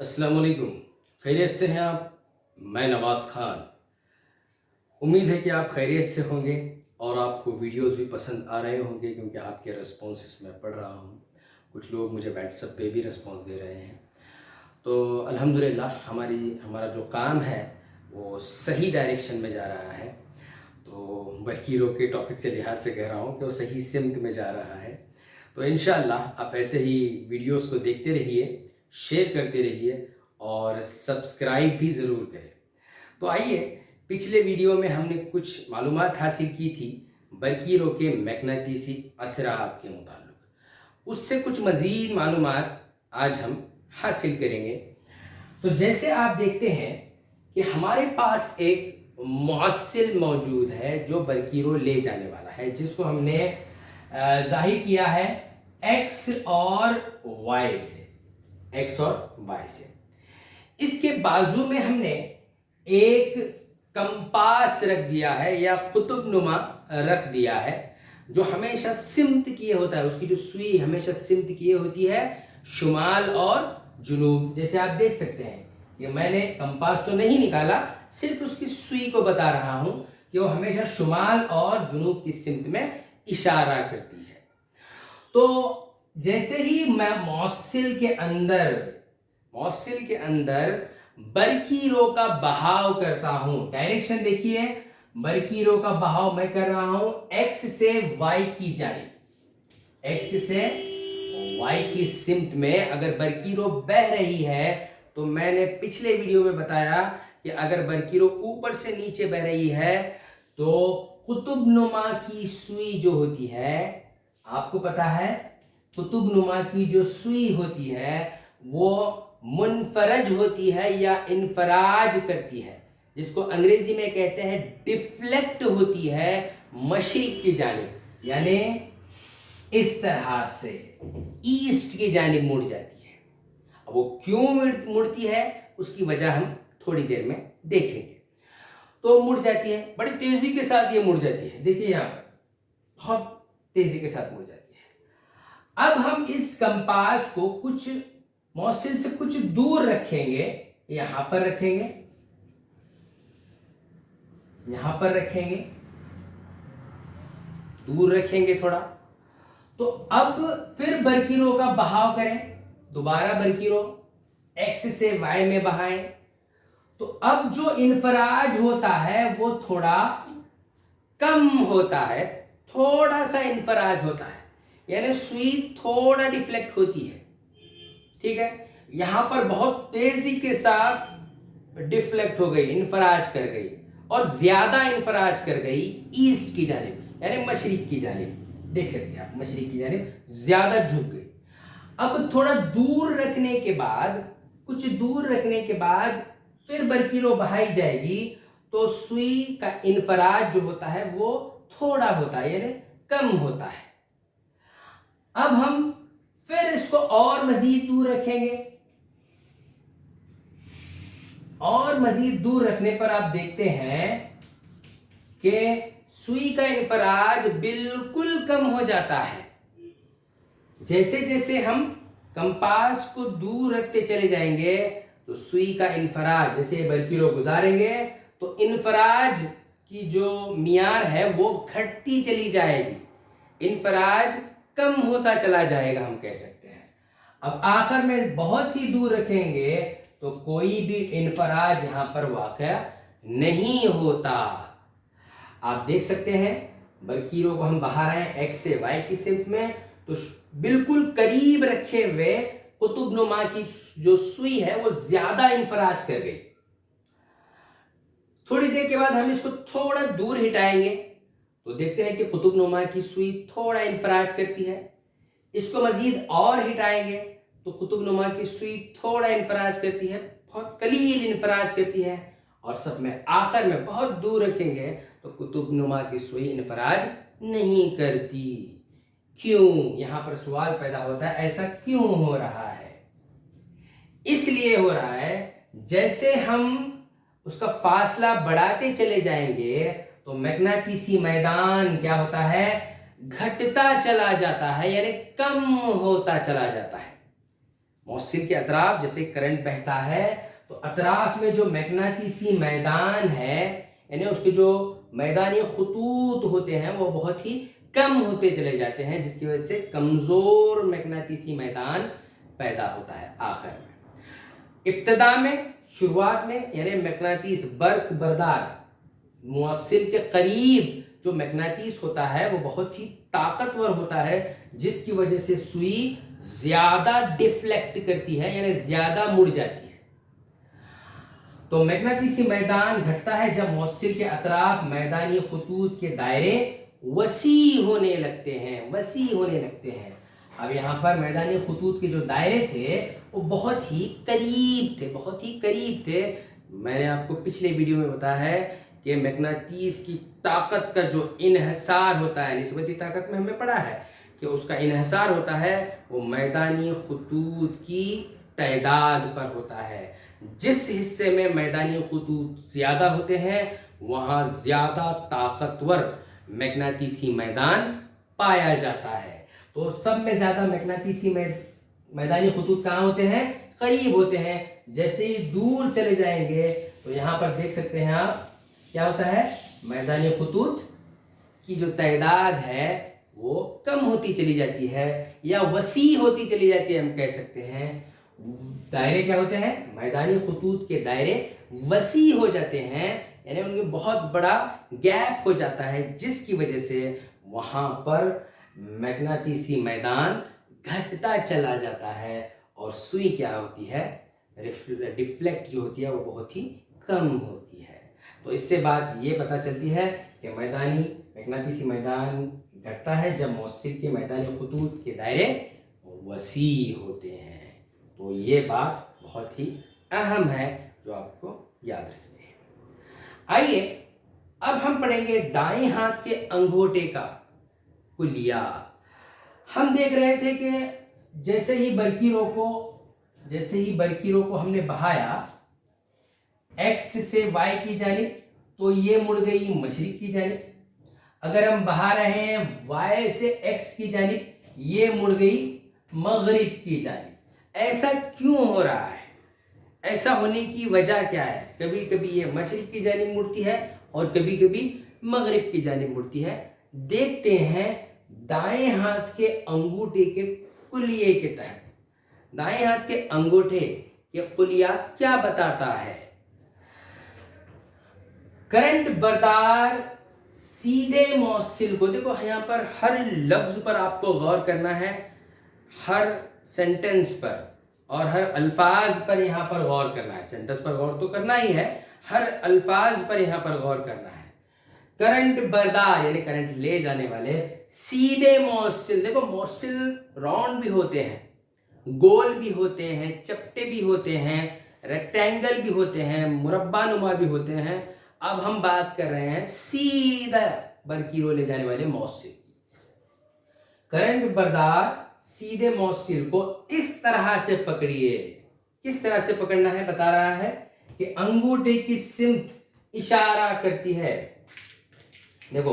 अस्सलाम वालेकुम। खैरियत से हैं आप? मैं नवाज़ ख़ान। उम्मीद है कि आप खैरियत से होंगे और आपको वीडियोस भी पसंद आ रहे होंगे, क्योंकि आपके रिस्पॉन्सेस मैं पढ़ रहा हूँ। कुछ लोग मुझे व्हाट्सएप पे भी रिस्पॉन्स दे रहे हैं। तो अल्हम्दुलिल्लाह हमारा जो काम है वो सही डायरेक्शन में जा रहा है। तो वकीलों के टॉपिक से लिहाज से कह रहा हूँ कि वो सही सिमत में जा रहा है। तो इंशाअल्लाह आप ऐसे ही वीडियोस को देखते रहिए, शेयर करते रहिए और सब्सक्राइब भी ज़रूर करें। तो आइए, पिछले वीडियो में हमने कुछ मालूमात हासिल की थी बरकीरों के मैग्नेटिसी असरात के मुताल्लिक। उससे कुछ मज़ीद मालूमात आज हम हासिल करेंगे। तो जैसे आप देखते हैं कि हमारे पास एक मुअस्सिल मौजूद है जो बरकीरों ले जाने वाला है, जिसको हमने ज़ाहिर किया है एक्स और वाई से। इसके बाजू में हमने एक कंपास रख दिया है या कुतुब नुमा रख दिया है, जो हमेशा सिमत किए होता है। उसकी जो सुई हमेशा सिमत किए होती है शुमाल और जुनूब। जैसे आप देख सकते हैं कि मैंने कंपास तो नहीं निकाला, सिर्फ उसकी सुई को बता रहा हूं कि वो हमेशा शुमाल और जुनूब की सिमत में इशारा करती है। तो जैसे ही मैं मौसिल के अंदर बरकीरों का बहाव करता हूं, डायरेक्शन देखिए, बरकीरों का बहाव मैं कर रहा हूं एक्स से वाई की जानिब। एक्स से वाई की सिमत में अगर बरकीरों बह रही है, तो मैंने पिछले वीडियो में बताया कि अगर बरकीरों ऊपर से नीचे बह रही है तो कुतुब नुमा की सुई जो होती है, आपको पता है कुतुब नुमा की जो सुई होती है वो मुनफरज होती है या इनफराज करती है, जिसको अंग्रेजी में कहते हैं डिफ्लेक्ट होती है मशरिक की जानिब, यानी इस तरह से ईस्ट की जानिब मुड़ जाती है। अब वो क्यों मुड़ती है उसकी वजह हम थोड़ी देर में देखेंगे। तो मुड़ जाती है, बड़ी तेजी के साथ ये मुड़ जाती है। देखिए यहां पर बहुत तेजी के साथ मुड़ जाती है। अब हम इस कंपास को कुछ मौसिल से कुछ दूर रखेंगे, यहां पर रखेंगे, यहां पर रखेंगे, दूर रखेंगे थोड़ा। तो अब फिर बरकीरों का बहाव करें, दोबारा बरकीरों एक्स से वाई में बहाएं। तो अब जो इनफराज होता है वो थोड़ा कम होता है, थोड़ा सा इनफराज होता है, यानी सुई थोड़ा डिफ्लेक्ट होती है। ठीक है, यहां पर बहुत तेजी के साथ डिफ्लेक्ट हो गई, इनफराज कर गई और ज्यादा इनफराज कर गई ईस्ट की जानिब, यानी मशरिक की जानिब। देख सकते हैं आप, मशरिक की जानिब ज्यादा झुक गई। अब थोड़ा दूर रखने के बाद, कुछ दूर रखने के बाद फिर बरकीरों बहाई जाएगी, तो सुई का इनफराज जो होता है वो थोड़ा होता है, यानी कम होता है। अब हम फिर इसको और मजीद दूर रखेंगे, और मजीद दूर रखने पर आप देखते हैं कि सुई का इनफराज बिल्कुल कम हो जाता है। जैसे जैसे हम कंपास को दूर रखते चले जाएंगे तो सुई का इनफराज, जैसे बरकीरों गुजारेंगे तो इनफराज की जो मियार है वो घटती चली जाएगी, इनफराज कम होता चला जाएगा, हम कह सकते हैं। अब आखिर में बहुत ही दूर रखेंगे तो कोई भी इनफराज यहां पर वाक़या नहीं होता। आप देख सकते हैं बरकीरों को हम बहा रहे हैं एक्स से वाई की सिमत में, तो बिल्कुल करीब रखे हुए कुतुब नुमा की जो सुई है वो ज्यादा इनफराज कर गई। थोड़ी देर के बाद हम इसको थोड़ा दूर हटाएंगे तो देखते हैं कि कुतुब नुमा की सुई थोड़ा इनफराज करती है। इसको मजीद और हटाएंगे तो कुतुब नुमा की सुई थोड़ा इनफराज करती है, बहुत कलील इनफराज करती है। और सब में आखिर में बहुत दूर रखेंगे तो कुतुब नुमा की सुई इनफराज नहीं करती। क्यों? यहां पर सवाल पैदा होता है, ऐसा क्यों हो रहा है? इसलिए हो रहा है जैसे हम उसका फासला बढ़ाते चले जाएंगे तो मैग्नेटिसी मैदान क्या होता है, घटता चला जाता है, यानी कम होता चला जाता है। मौसिल के अतराफ जैसे करंट बहता है तो अतराफ में जो मैग्नेटिसी मैदान है, यानी उसके जो मैदानी खतूत होते हैं वो बहुत ही कम होते चले जाते हैं, जिसकी वजह से कमज़ोर मैग्नेटिसी मैदान पैदा होता है आखिर में। इब्तदा में, शुरुआत में, यानी मैग्नेटिस बर्क बरदार मौसिल के करीब जो मैग्नेटिस होता है वो बहुत ही ताकतवर होता है, जिसकी वजह से सुई ज़्यादा डिफ्लेक्ट करती है, यानी ज़्यादा मुड़ जाती है। तो मैग्नेटिसी मैदान घटता है जब मौसिल के अतराफ मैदानी खतूत के दायरे वसी होने लगते हैं। अब यहाँ पर मैदानी खतूत के जो दायरे थे वो बहुत ही करीब थे। मैंने आपको पिछले वीडियो में बताया है कि मैग्नेटिस की ताकत का जो इन्हिसार होता है, निस्बती ताकत में हमने पढ़ा है कि उसका इन्हिसार होता है वो मैदानी खतूत की तादाद पर होता है। जिस हिस्से में मैदानी खतूत ज़्यादा होते हैं वहाँ ज़्यादा ताकतवर मैग्नेटिसी मैदान पाया जाता है। तो सब में ज़्यादा मैग्नेटिसी मैदानी खतूत कहाँ होते हैं? करीब होते हैं। जैसे ही दूर चले जाएंगे तो यहाँ पर देख सकते हैं आप क्या होता है, मैदानी खतूत की जो तादाद है वो कम होती चली जाती है या वसी होती चली जाती है, हम कह सकते हैं। दायरे क्या होते हैं? मैदानी खतूत के दायरे वसी हो जाते हैं, यानी उनमें बहुत बड़ा गैप हो जाता है, जिसकी वजह से वहाँ पर मैग्नेटिसी मैदान घटता चला जाता है और सुई क्या होती है, डिफ्लेक्ट जो होती है वो बहुत ही कम होती है। तो इससे बात ये पता चलती है कि मैग्नेटिसी मैदान घटता है जब मौसिल के मैदानी खतूत के दायरे वसी होते हैं। तो ये बात बहुत ही अहम है जो आपको याद रखनी है। आइए अब हम पढ़ेंगे दाएं हाथ के अंगूठे का कुलिया। हम देख रहे थे कि जैसे ही बरकीरों को हमने बहाया एक्स से वाई की जानिब तो ये मुड़ गई मशरिक की जानिब। अगर हम बहा रहे हैं वाई से एक्स की जानिब, ये मुड़ गई मगरिब की जानिब। ऐसा क्यों हो रहा है? ऐसा होने की वजह क्या है? कभी कभी ये मशरिक की जानिब मुड़ती है और कभी कभी मगरिब की जानिब मुड़ती है। देखते हैं दाएं हाथ के अंगूठे के कुलिये के तहत दाएं हाथ के अंगूठे के कुलिया क्या बताता है। करंट बरदार सीधे मौसिल को, देखो यहाँ पर हर लफ्ज पर आपको गौर करना है, हर सेंटेंस पर और हर अल्फाज पर यहाँ पर गौर करना है। सेंटेंस पर गौर तो करना ही है, हर अल्फाज पर यहाँ पर गौर करना है। करंट बरदार यानी करंट ले जाने वाले सीधे मौसिल, देखो मौसिल राउंड भी होते हैं, गोल भी होते हैं, चपटे भी होते हैं, रेक्टेंगल भी होते हैं, मुरब्बा नुमा भी होते हैं। अब हम बात कर रहे हैं सीधा बरकीरों ले जाने वाले मौसिल। करंट बरदार सीधे मौसिल को इस तरह से पकड़िए। किस तरह से पकड़ना है बता रहा है कि अंगूठे की सिमत इशारा करती है। देखो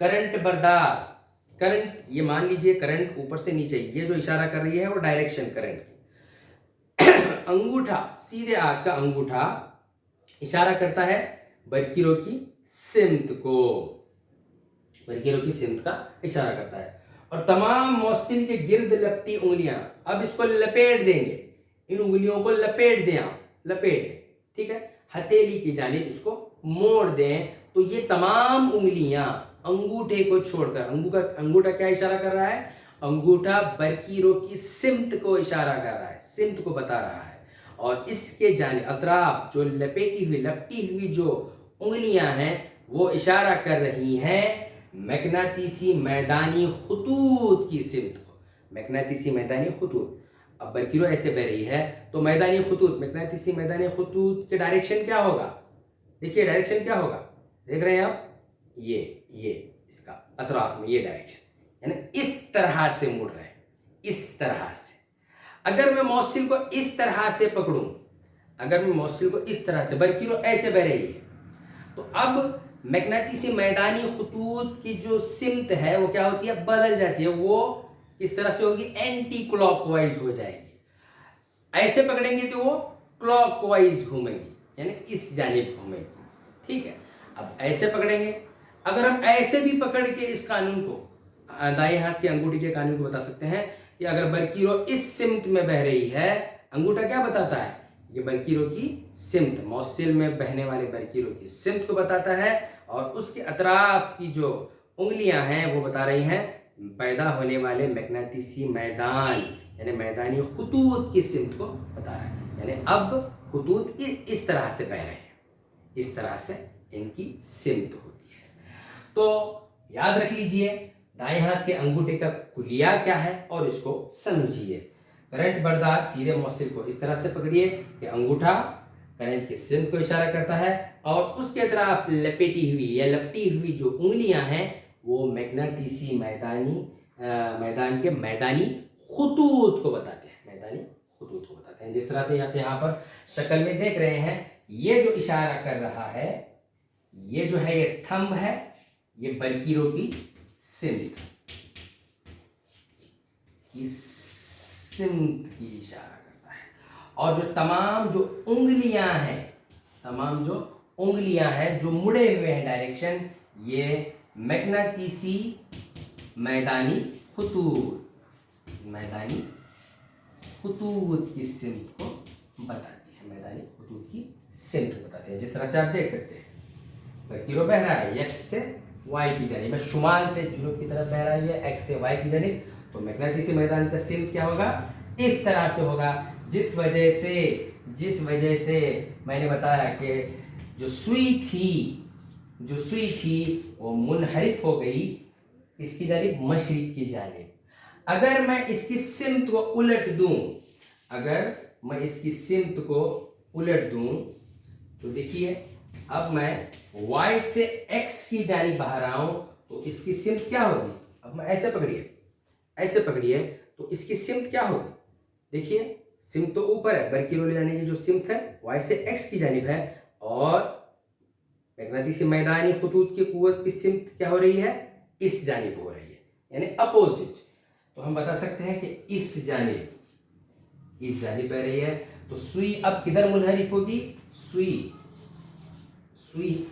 करंट बरदार, करंट ये मान लीजिए करंट ऊपर से नीचे, ये जो इशारा कर रही है वो डायरेक्शन करंट की। अंगूठा, सीधे हाथ का अंगूठा इशारा करता है बरकीरों की सिमत को, बरकीरों की सिमत का इशारा करता है। और तमाम मौसिल के गिर्द लपटी उंगलियां, अब इसको लपेट देंगे, इन उंगलियों को लपेट दें, ठीक है, हथेली की जानिब इसको मोड़ दें तो ये तमाम उंगलियां अंगूठे को छोड़कर, अंगूठा क्या इशारा कर रहा है? अंगूठा बरकीरों की सिमत को इशारा कर रहा है, सिमत को बता रहा है। और इसके जानिब अतराफ जो लपटी हुई जो उंगलियां हैं वो इशारा कर रही हैं मैग्नेटिसी मैदानी खतूत की सिमत को, मैग्नेटिसी मैदानी खतूत। अब बरकीरों ऐसे बह रही है तो मैदानी खतूत, मैग्नेटिसी मैदानी खतूत के डायरेक्शन क्या होगा? देखिए डायरेक्शन क्या होगा, देख रहे हैं आप, ये इसका अतराफ में ये डायरेक्शन, यानी इस तरह से मुड़ रहे हैं, इस तरह से। अगर मैं मौसिल को इस तरह से पकड़ूं, अगर मैं मौसिल को इस तरह से, बरकीरों ऐसे बह रही है, तो अब मैग्नेटिसी मैदानी खतूत की जो सिमत है वो क्या होती है? बदल जाती है। वो किस तरह से होगी? एंटी क्लॉकवाइज हो जाएगी। ऐसे पकड़ेंगे तो वो क्लॉकवाइज घूमेंगी, यानी इस जानिब घूमेंगी, ठीक है। अब ऐसे पकड़ेंगे, अगर हम ऐसे भी पकड़ के इस कानून को, दाएं हाथ की अंगूठी के कानून को बता सकते हैं कि अगर बरकीरो इस सिमत में बह रही है, अंगूठा क्या बताता है, ये बरकीरो की सिमत, मौसिल में बहने वाले बरकीरो की सिमत को बताता है, और उसके अतराफ की जो उंगलियां हैं वो बता रही हैं पैदा होने वाले मैग्नेटिसी मैदान, यानी मैदानी खतूत की सिमत को बता रहा है। यानी अब खतूत इस तरह से बह रहे हैं, इस तरह से इनकी सिमत होती है। तो याद रख लीजिए दाएं हाथ के अंगूठे का कुलिया क्या है और इसको समझिए। करंट बर्दार सीधे मौसिल को इस तरह से पकड़िए कि अंगूठा करंट की सिमत को इशारा करता है, और उसके अतराफ लपेटी हुई या लपटी हुई जो उंगलियां हैं वो मैग्नेटिसी मैदान के मैदानी खतूत को बताते हैं, मैदानी खतूत को बताते हैं। जिस तरह से आप यहाँ पर शक्ल में देख रहे हैं, ये जो इशारा कर रहा है, ये जो है ये थंब है, ये बरकीरों की सिमत की इशारा करता है। और जो तमाम जो उंगलियां हैं जो मुड़े हुए हैं डायरेक्शन, ये मैग्नेटिसी मैदानी खतूत की सिमत को बताती है, मैदानी खतूत की सिमत को बताती है। जिस तरह से आप देख सकते हैं बरकीरो बह रहा है एक्स से वाई की जानिब, शुमाल से जनूब की तरफ बह रहा है एक्स से वाई की जानिब, तो मैग्नेटिसी मैदान का सिमत क्या होगा, इस तरह से होगा। जिस वजह से मैंने बताया कि जो सुई थी वो मुनहरिफ हो गई इसकी जानिब, मशरिक की जानिब। अगर मैं इसकी सिमत को उलट दूं, तो देखिए अब मैं y से x की जानिब बहा रहा हूं, तो इसकी सिमत क्या होगी, अब मैं ऐसे पकड़िए तो इसकी सिमत क्या होगी, देखिए सिमत तो ऊपर है, बरकीरो ले जाने की जो सिमत है y से x की जानिब है, और मैग्नेटिसी मैदानी खतूत की कुव्वत की सिमत क्या हो रही है, इस जानिब हो रही है, यानी अपोजिट। तो हम बता सकते हैं कि इस जानिब बह रही है, तो सुई अब किधर मुनहरिफ होगी, सुई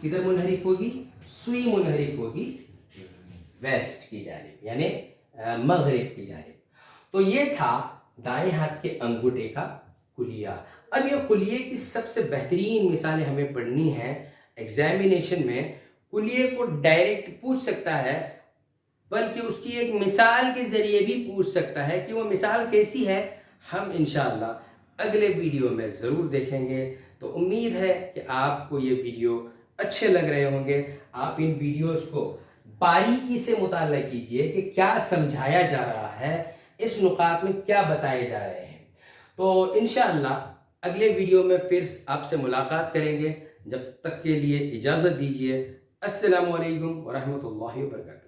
किधर मुनहरिफ होगी, सुई मुनहरिफ होगी वेस्ट की जानिब, यानी मगरिब की जानिब। तो ये था दाएं हाथ के अंगूठे का कुलिया। अब ये कुलिये की सबसे बेहतरीन मिसालें हमें पढ़नी है एग्जामिनेशन में। कुलिये को डायरेक्ट पूछ सकता है, बल्कि उसकी एक मिसाल के ज़रिए भी पूछ सकता है कि वो मिसाल कैसी है, हम इंशाअल्लाह अगले वीडियो में ज़रूर देखेंगे। तो उम्मीद है कि आपको ये वीडियो अच्छे लग रहे होंगे। आप इन वीडियोस को बारीकी से मुताला कीजिए कि क्या समझाया जा रहा है, इस नुकात में क्या बताए जा रहे हैं। तो इंशाअल्लाह अगले वीडियो में फिर आपसे मुलाकात करेंगे। जब तक के लिए इजाज़त दीजिए। अस्सलामु अलैकुम व रहमतुल्लाहि व बरकातहू।